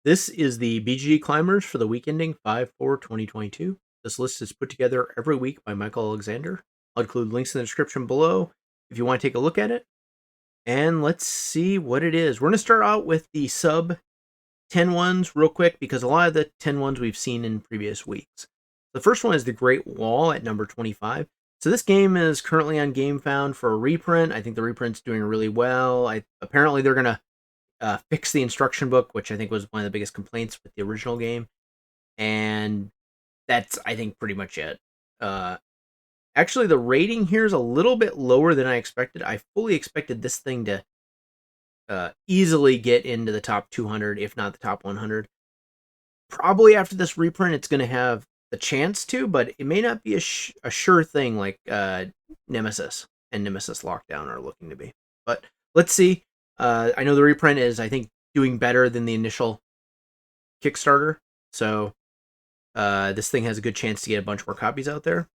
This is the BGG Climbers for the week ending 5/4/2022. This list is put together every week by Michael Alexander. I'll include links in the description below if you want to take a look at it. And let's see what it is. We're going to start out with the sub 10 ones real quick because a lot of the 10 ones we've seen in previous weeks. The first one is the Great Wall at number 25. So this game is currently on GameFound for a reprint. I think the reprint's doing really well. Apparently they're going to fix the instruction book, which I think was one of the biggest complaints with the original game. And that's, I think, pretty much it. Actually, the rating here is a little bit lower than I expected. I fully expected this thing to easily get into the top 200, if not the top 100. Probably after this reprint, it's going to have the chance to, but it may not be a sure thing like Nemesis and Nemesis Lockdown are looking to be. But let's see. I know the reprint is, I think, doing better than the initial Kickstarter. So this thing has a good chance to get a bunch more copies out there.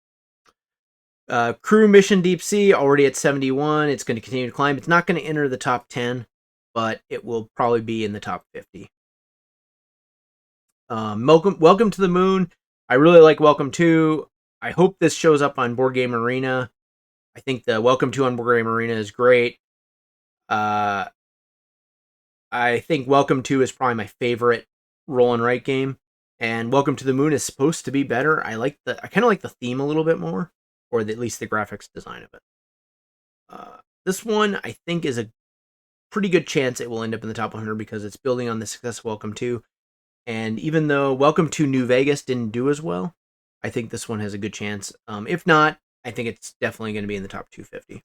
Crew Mission Deepsea, already at 71. It's going to continue to climb. It's not going to enter the top 10, but it will probably be in the top 50. Welcome to the Moon. I really like Welcome to. I hope this shows up on Board Game Arena. I think the Welcome to on Board Game Arena is great. I think Welcome to is probably my favorite roll and write game, and Welcome to the Moon is supposed to be better. I kind of like the theme a little bit more, or at least the graphics design of it. This one I think is a pretty good chance it will end up in the top 100 because it's building on the success of Welcome to, and even though Welcome to New Vegas didn't do as well, I think this one has a good chance. If not, I think it's definitely going to be in the top 250.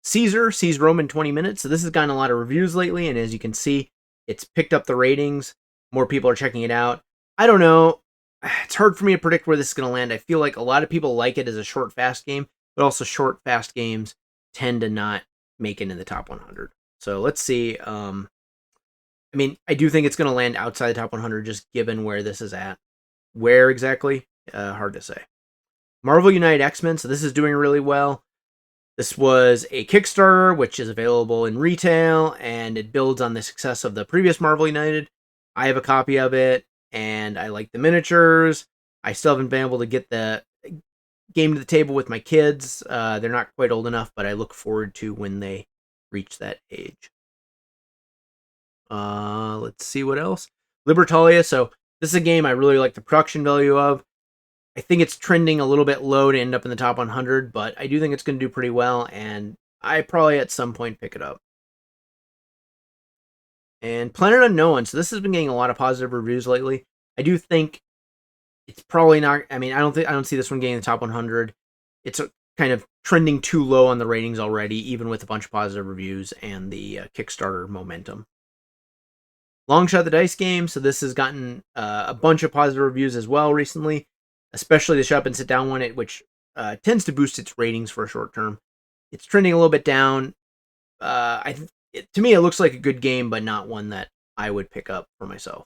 Caesar sees Rome in 20 minutes. So this has gotten a lot of reviews lately, and as you can see, it's picked up the ratings. More people are checking it out. I don't know. It's hard for me to predict where this is going to land. I feel like a lot of people like it as a short, fast game, but also short, fast games tend to not make it in the top 100. So let's see. I do think it's going to land outside the top 100 just given where this is at. Where exactly? Hard to say. Marvel United X-Men. So this is doing really well. This was a Kickstarter, which is available in retail, and it builds on the success of the previous Marvel United. I have a copy of it, and I like the miniatures. I still haven't been able to get the game to the table with my kids. They're not quite old enough, but I look forward to when they reach that age. Let's see what else. Libertalia. So this is a game I really like the production value of. I think it's trending a little bit low to end up in the top 100, but I do think it's going to do pretty well, and I probably at some point pick it up. And Planet Unknown. So this has been getting a lot of positive reviews lately. I do think it's probably not. I don't see this one getting in the top 100. It's kind of trending too low on the ratings already, even with a bunch of positive reviews and the Kickstarter momentum. Longshot the Dice Game. So this has gotten a bunch of positive reviews as well recently, especially the shut up and sit down one, which tends to boost its ratings for a short term. It's trending a little bit down. To me, it looks like a good game, but not one that I would pick up for myself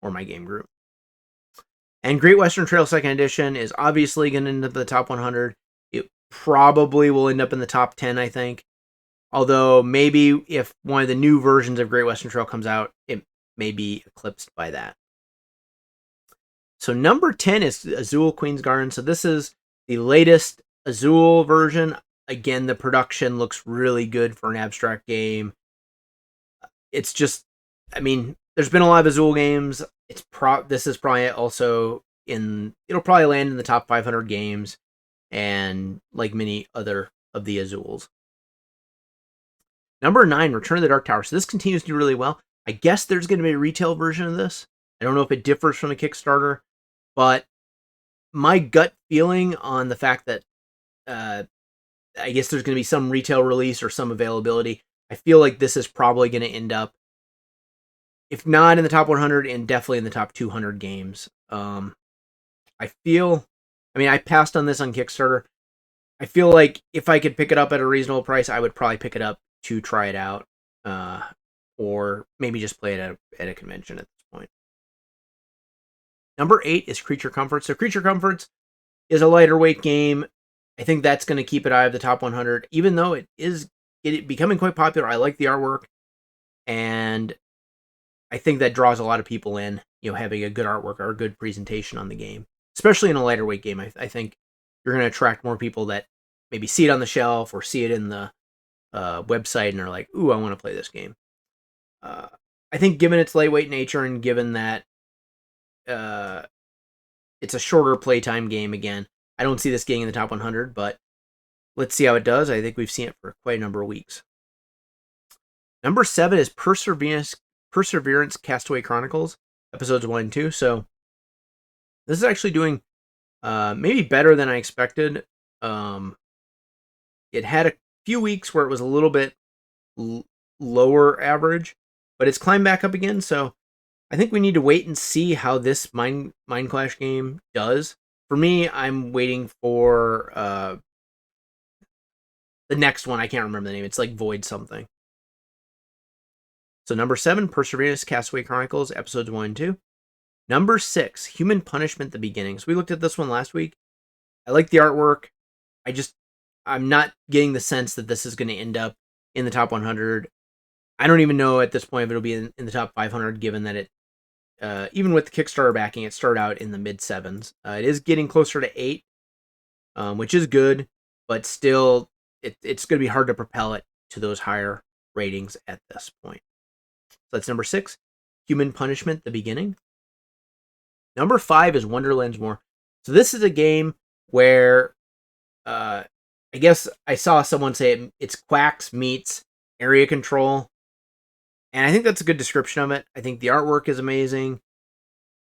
or my game group. And Great Western Trail 2nd Edition is obviously going to end up in the top 100. It probably will end up in the top 10, I think. Although maybe if one of the new versions of Great Western Trail comes out, it may be eclipsed by that. So number 10 is Azul Queen's Garden. So this is the latest Azul version. Again, the production looks really good for an abstract game. It's just, there's been a lot of Azul games. This is probably also it'll probably land in the top 500 games, and like many other of the Azuls. Number 9, Return of the Dark Tower. So this continues to do really well. I guess there's going to be a retail version of this. I don't know if it differs from the Kickstarter, but my gut feeling on the fact that I guess there's going to be some retail release or some availability, I feel like this is probably going to end up, if not in the top 100, and definitely in the top 200 games. I passed on this on Kickstarter. I feel like if I could pick it up at a reasonable price, I would probably pick it up to try it out, or maybe just play it at a convention at this point. Number 8 is Creature Comforts. So Creature Comforts is a lighter weight game. I think that's going to keep it out of the top 100, even though it is becoming quite popular. I like the artwork, and I think that draws a lot of people in, having a good artwork or a good presentation on the game, especially in a lighter weight game. I think you're going to attract more people that maybe see it on the shelf or see it in the website and are like, ooh, I want to play this game. I think given its lightweight nature and given that it's a shorter playtime game, again, I don't see this getting in the top 100, but let's see how it does. I think we've seen it for quite a number of weeks. Number 7 is Perseverance Castaway Chronicles, episodes 1 and 2. So this is actually doing maybe better than I expected. It had a few weeks where it was a little bit lower average, but it's climbed back up again. So I think we need to wait and see how this Mind Clash game does. For me, I'm waiting for the next one. I can't remember the name. It's like Void something. So number 7, Perseverance Castaway Chronicles, episodes 1 and 2. Number 6, Human Punishment: The Beginning. So we looked at this one last week. I like the artwork. I'm not getting the sense that this is going to end up in the top 100. I don't even know at this point if it'll be in the top 500, given that it, even with the Kickstarter backing, it started out in the mid-7s. It is getting closer to 8, which is good, but still, it's going to be hard to propel it to those higher ratings at this point. So that's number 6, Human Punishment: The Beginning. Number 5 is Wonderland War. So this is a game where I guess I saw someone say it's Quacks meets area control. And I think that's a good description of it. I think the artwork is amazing.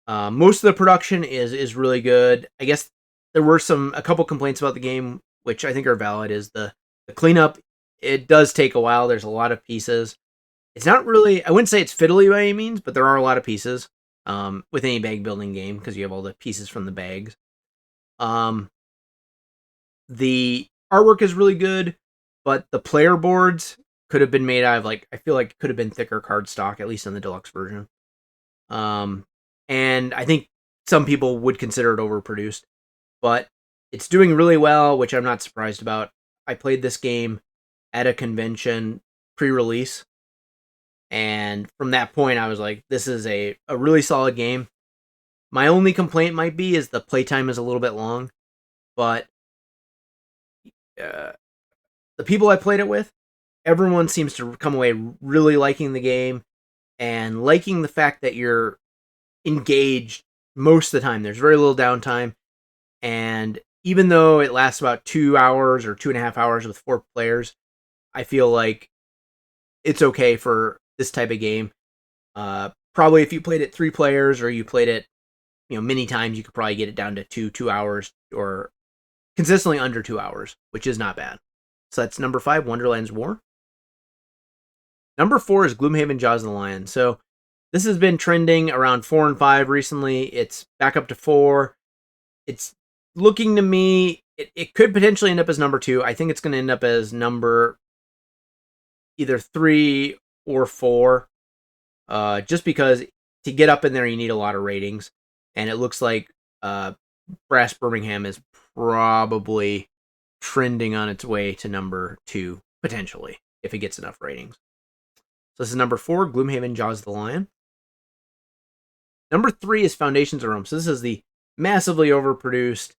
Most of the production is really good. I guess there were a couple complaints about the game, which I think are valid, is the cleanup. It does take a while. There's a lot of pieces. It's not really, I wouldn't say it's fiddly by any means, but there are a lot of pieces with any bag building game because you have all the pieces from the bags. The artwork is really good, but the player boards could have been made out of, I feel like it could have been thicker cardstock, at least in the deluxe version. And I think some people would consider it overproduced, but it's doing really well, which I'm not surprised about. I played this game at a convention pre-release, and from that point, I was like, this is a really solid game. My only complaint might be is the playtime is a little bit long, but the people I played it with, everyone seems to come away really liking the game and liking the fact that you're engaged most of the time. There's very little downtime, and even though it lasts about 2 hours or 2.5 hours with 4 players, I feel like it's okay for this type of game. Probably if you played it 3 players or you played it, many times, you could probably get it down to 2 hours or consistently under 2 hours, which is not bad. So that's number 5, Wonderland War. Number 4 is Gloomhaven Jaws of the Lion. So this has been trending around 4 and 5 recently. It's back up to 4. It's looking to me, it could potentially end up as number 2. I think it's going to end up as number either 3 or 4. Just because to get up in there, you need a lot of ratings. And it looks like Brass Birmingham is probably trending on its way to number 2, potentially, if it gets enough ratings. So this is number 4, Gloomhaven Jaws of the Lion. Number 3 is Foundations of Rome. So this is the massively overproduced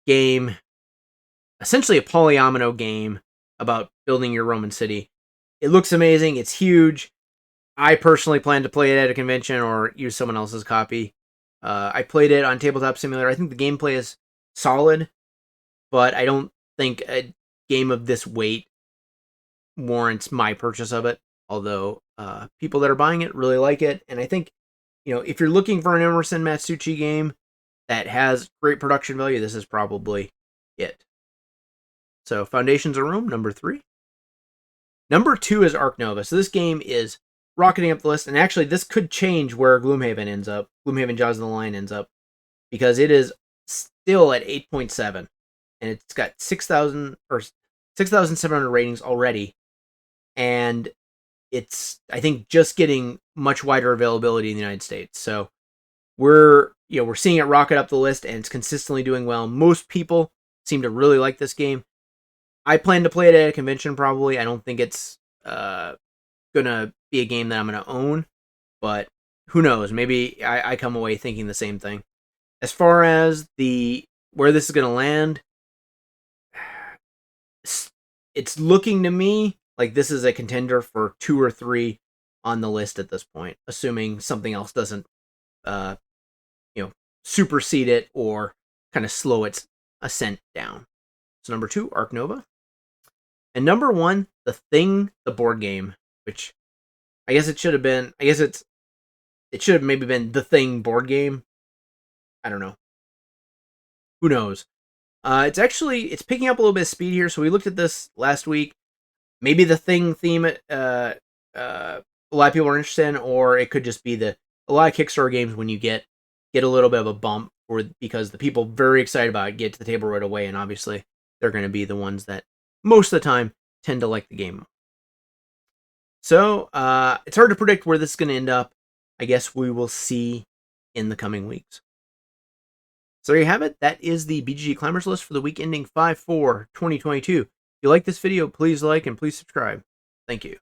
game, essentially a polyomino game about building your Roman city. It looks amazing. It's huge. I personally plan to play it at a convention or use someone else's copy. I played it on Tabletop Simulator. I think the gameplay is solid, but I don't think a game of this weight warrants my purchase of it. Although people that are buying it really like it, and I think if you're looking for an Emerson Matsuuchi game that has great production value, this is probably it. So Foundations of Rome, number 3. Number 2 is Ark Nova. So this game is rocketing up the list, and actually this could change where Gloomhaven ends up. Gloomhaven Jaws of the Lion ends up, because it is still at 8.7, and it's got 6,700 ratings already, and it's, I think, just getting much wider availability in the United States. So we're seeing it rocket up the list, and it's consistently doing well. Most people seem to really like this game. I plan to play it at a convention probably. I don't think it's gonna be a game that I'm gonna own, but who knows? Maybe I come away thinking the same thing. As far as where this is going to land, it's looking to me like this is a contender for 2 or 3 on the list at this point, assuming something else doesn't, supersede it or kind of slow its ascent down. So number 2, Ark Nova. And number 1, The Thing, the board game, which I guess it should have been, it should have maybe been The Thing board game. I don't know. Who knows? It's picking up a little bit of speed here. So we looked at this last week. Maybe the Thing theme, a lot of people are interested in, or it could just be a lot of Kickstarter games when you get a little bit of a bump, or because the people very excited about it get to the table right away, and obviously they're going to be the ones that most of the time tend to like the game. So it's hard to predict where this is going to end up. I guess we will see in the coming weeks. So there you have it. That is the BGG Climbers list for the week ending 5/4/2022. If you like this video, please like and please subscribe. Thank you.